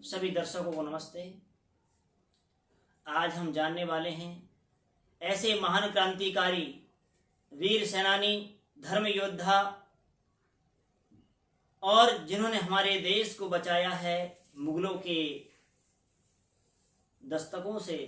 सभी दर्शकों को नमस्ते। आज हम जानने वाले हैं ऐसे महान क्रांतिकारी, वीर सेनानी, धर्म योद्धा और जिन्होंने हमारे देश को बचाया है मुगलों के दस्तकों से,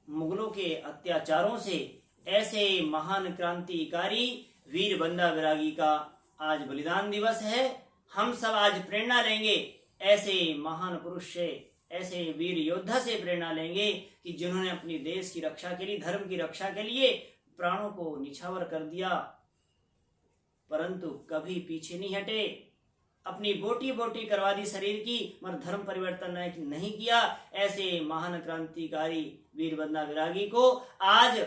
मुगलों के अत्याचारों से। ऐसे महान क्रांतिकारी वीर बंदा बैरागी का आज बलिदान दिवस है। हम सब आज प्रेरणा लेंगे ऐसे महान पुरुष से, ऐसे वीर योद्धा से प्रेरणा लेंगे कि जिन्होंने अपनी देश की रक्षा के लिए, धर्म की रक्षा के लिए प्राणों को निछावर कर दिया, परंतु कभी पीछे नहीं हटे। अपनी बोटी बोटी करवा दी शरीर की, मगर धर्म परिवर्तन नहीं किया। ऐसे महान क्रांतिकारी वीर बंदा बैरागी को आज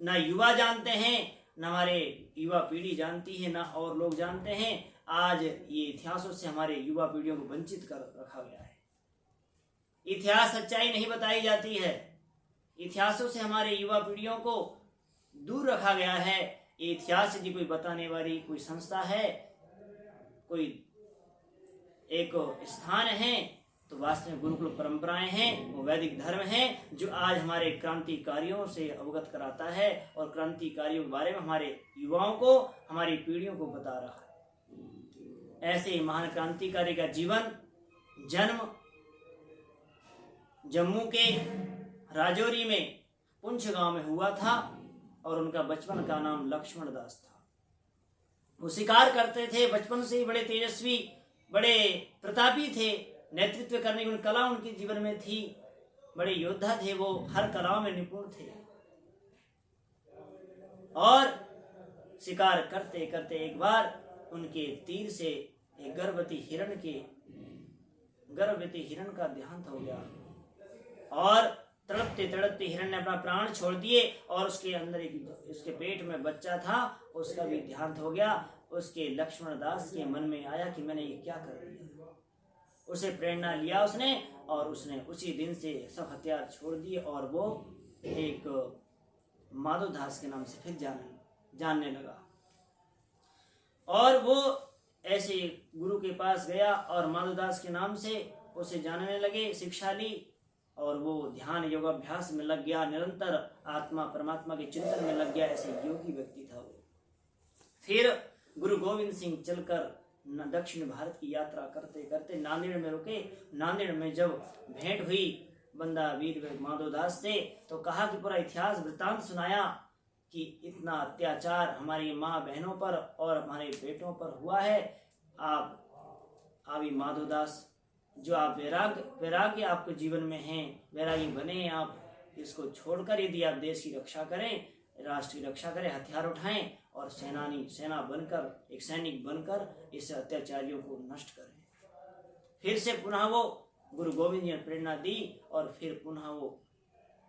न युवा जानते हैं, न हमारे युवा पीढ़ी जानती है, न और लोग जानते हैं। आज ये इतिहासों से हमारे युवा पीढ़ियों को वंचित कर रखा गया है। इतिहास सच्चाई नहीं बताई जाती है, इतिहासों से हमारे युवा पीढ़ियों को दूर रखा गया है। ये इतिहास यदि कोई बताने वाली कोई संस्था है, कोई एक स्थान है, तो वास्तव में गुरुकुल परंपराएं हैं, वो वैदिक धर्म है जो आज हमारे क्रांतिकारियों से अवगत कराता है और क्रांतिकारियों के बारे में हमारे युवाओं को, हमारी पीढ़ियों को बता रहा है। ऐसे महान क्रांतिकारी का जीवन, जन्म जम्मू के राजौरी में पुंछ गांव में हुआ था और उनका बचपन का नाम लक्ष्मण दास था। वो शिकार करते थे, बचपन से ही बड़े तेजस्वी, बड़े प्रतापी थे। नेतृत्व करने की कला उनके जीवन में थी। बड़े योद्धा थे, वो हर कलाओं में निपुण थे। और शिकार करते करते एक बार उनके तीर से एक गर्भवती हिरण का देहांत हो गया और तड़पते तड़पते हिरण ने अपना प्राण छोड़ दिए और उसके अंदर उसके पेट में बच्चा था, उसका भी देहांत हो गया। उसके लक्ष्मण दास के मन में आया कि मैंने ये क्या कर दिया। उसे प्रेरणा लिया उसने, और उसने उसी दिन से सब हथियार छोड़ दिए और वो एक माधव दास के नाम से फिर जानने लगा। और वो ऐसे गुरु के पास गया और माधव दास के नाम से उसे जानने लगे, शिक्षा ली और वो ध्यान योगाभ्यास में लग गया, निरंतर आत्मा परमात्मा के चिंतन में लग गया। ऐसे योगी व्यक्ति था वो। फिर गुरु गोविंद सिंह चलकर दक्षिण भारत की यात्रा करते करते नांदेड़ में रुके। नांदेड़ में जब भेंट हुई बंदा वीर माधव दास से, तो कहा कि पूरा इतिहास वृत्तांत सुनाया कि इतना अत्याचार हमारी माँ बहनों पर और हमारे बेटों पर हुआ है। आप माधव दास, जो आप वैराग्य आपके जीवन में हैं, वैरागी बने आप। इसको छोड़कर यदि आप देश की रक्षा करें, राष्ट्र की रक्षा करें, हथियार उठाएं और सेना बनकर, एक सैनिक बनकर इस अत्याचारियों को नष्ट करें। फिर से पुनः वो गुरु गोविंद जी ने प्रेरणा दी और फिर पुनः वो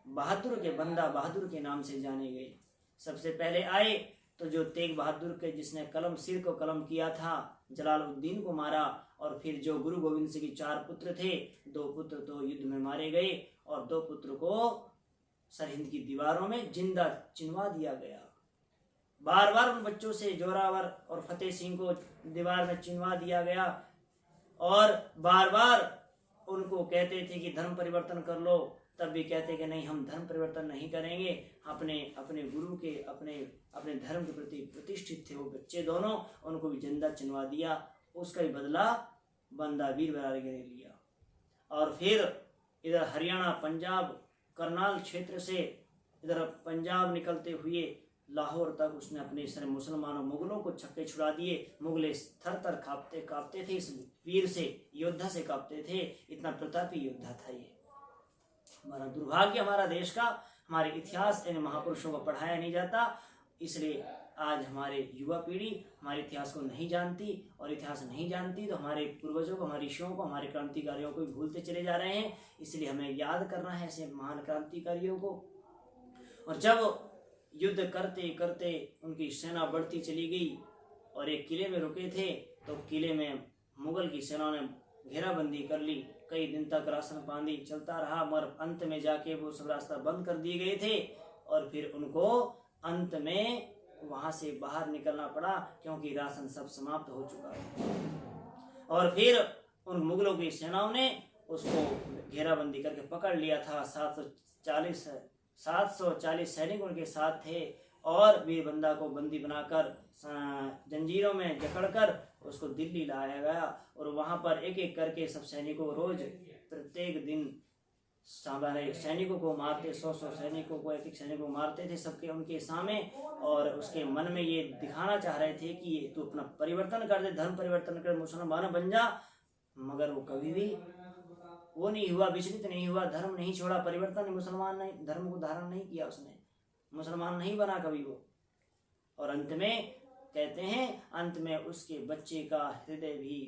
बंदा बहादुर के नाम से जाने गए। सबसे पहले आए तो जो तेग बहादुर के, जिसने सिर को कलम किया था, जलालुद्दीन को मारा। और फिर जो गुरु गोविंद सिंह के 4 पुत्र थे, 2 पुत्र तो युद्ध में मारे गए और 2 पुत्र को सरहिंद की दीवारों में जिंदा चिनवा दिया गया। बार बार उन बच्चों से जोरावर और फतेह सिंह को दीवार में चिनवा दिया गया और बार बार उनको कहते थे कि धर्म परिवर्तन कर लो, तब भी कहते कि नहीं, हम धर्म परिवर्तन नहीं करेंगे। अपने गुरु के, अपने धर्म के प्रति प्रतिष्ठित थे वो बच्चे दोनों, उनको भी जिंदा चिनवा दिया। उसका भी बदला बंदा वीर बैरागी ने लिया। और फिर इधर हरियाणा, पंजाब, करनाल क्षेत्र से इधर पंजाब निकलते हुए लाहौर तक उसने अपने सारे मुसलमानों, मुगलों को छक्के छुड़ा दिए। मुगले थर थर कांपते थे, इस वीर से, योद्धा से कांपते थे। इतना प्रतापी योद्धा था ये। हमारा दुर्भाग्य, हमारा देश का, हमारे इतिहास इन महापुरुषों को पढ़ाया नहीं जाता। इसलिए आज हमारे युवा पीढ़ी हमारे इतिहास को नहीं जानती, और इतिहास नहीं जानती तो हमारे पूर्वजों को, हमारे ऋषियों को, हमारे क्रांतिकारियों को भूलते चले जा रहे हैं। इसलिए हमें याद करना है ऐसे महान क्रांतिकारियों को। और जब युद्ध करते करते उनकी सेना बढ़ती चली गई और एक किले में रुके थे, तो किले में मुगल की सेना ने घेराबंदी कर ली। कई दिन तक राशन पानी चलता रहा, मगर अंत में जाके वो सब रास्ता बंद कर दिए गए थे और फिर उनको अंत में वहां से बाहर निकलना पड़ा, क्योंकि राशन सब समाप्त हो चुका है। और फिर उन मुगलों की सेनाओं ने उसको घेराबंदी करके पकड़ लिया था। 740 सैनिक उनके साथ थे और वीरबंदा को बंदी बनाकर जंजीरों में जकड़कर उसको दिल्ली लाया गया और वहां पर एक एक करके सब सैनिकों रोज प्रत्येक दिन सारे सैनिकों को मारते, 100 सैनिकों को, एक सैनिक को मारते थे सबके उनके सामने। और उसके मन में ये दिखाना चाह रहे थे कि तू अपना परिवर्तन कर दे, धर्म परिवर्तन कर, मुसलमान बन जा। मगर वो कभी भी वो नहीं हुआ, विचलित नहीं हुआ, धर्म नहीं छोड़ा, परिवर्तन मुसलमान नहीं, धर्म को धारण नहीं किया उसने, मुसलमान नहीं बना कभी वो। और अंत में कहते हैं, अंत में उसके बच्चे का हृदय भी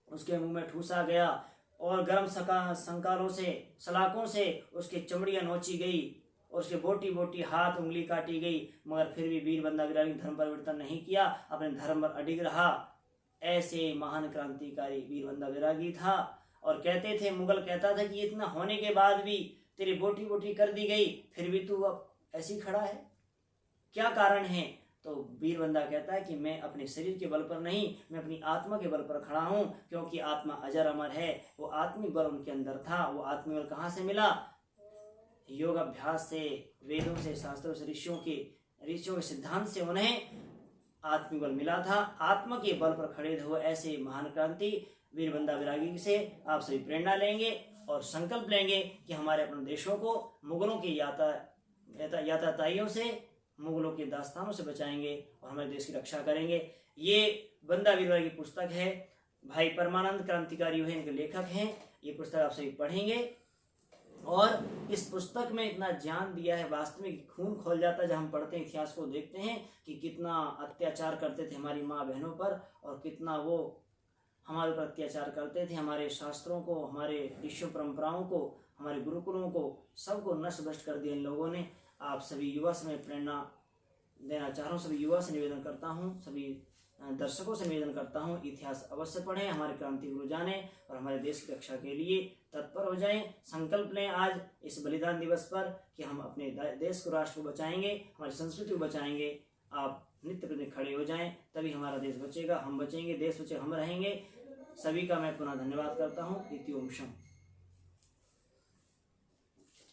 उसके मुंह में ठूसा गया और गर्म संकारों से, सलाखों से उसकी चमड़ियां नोची गई और उसके बोटी बोटी हाथ उंगली काटी गई। मगर फिर भी वीरबंदा विरागी ने धर्म परिवर्तन नहीं किया, अपने धर्म पर अडिग रहा। ऐसे महान क्रांतिकारी वीरबंदा विरागी था। और कहते थे, मुगल कहता था कि इतना होने के बाद भी तेरी बोटी बोटी कर दी गई, फिर भी तू अब ऐसी खड़ा है, क्या कारण है? तो वीरबंदा कहता है कि मैं अपने शरीर के बल पर नहीं, मैं अपनी आत्मा के बल पर खड़ा हूं, क्योंकि आत्मा अजर अमर है। वो आत्मिक बल उनके अंदर था। वो आत्मिक बल कहाँ से मिला? योग अभ्यास से, वेदों से, शास्त्रों से, ऋषियों के सिद्धांत से उन्हें आत्मिक बल मिला था। आत्मा के बल पर खड़े हुए ऐसे महान क्रांति वीरबंदा विरागी से आप सभी प्रेरणा लेंगे और संकल्प लेंगे कि हमारे अपने देशों को मुगलों की याताताइयों से, मुगलों के दास्तानों से बचाएंगे और हमारे देश की रक्षा करेंगे। ये बंदा वीरबंदा की पुस्तक है। भाई परमानंद क्रांतिकारी हैं, इनके लेखक हैं। ये पुस्तक आप सभी पढ़ेंगे और इस पुस्तक में इतना ज्ञान दिया है, वास्तव में खून खोल जाता है जब हम पढ़ते हैं, इतिहास को देखते हैं कि कितना अत्याचार करते थे हमारी माँ बहनों पर और कितना वो हमारे ऊपर अत्याचार करते थे। हमारे शास्त्रों को, हमारे ऋषि परंपराओं को, हमारे गुरुकुलों को, सबको नष्ट भ्रष्ट कर दिया इन लोगों ने। आप सभी युवा से मैं प्रेरणा देना चाह रहा हूँ, सभी युवा से निवेदन करता हूँ, सभी दर्शकों से निवेदन करता हूँ, इतिहास अवश्य पढ़ें, हमारे क्रांति को जानें और हमारे देश की रक्षा के लिए तत्पर हो जाएं। संकल्प लें आज इस बलिदान दिवस पर कि हम अपने देश को, राष्ट्र को बचाएंगे, हमारी संस्कृति को बचाएंगे। आप नित्य प्रति खड़े हो जाएं, तभी हमारा देश बचेगा, हम बचेंगे, देश बचेगा, हम रहेंगे। सभी का मैं पुनः धन्यवाद करता हूँ। इति ओम शम।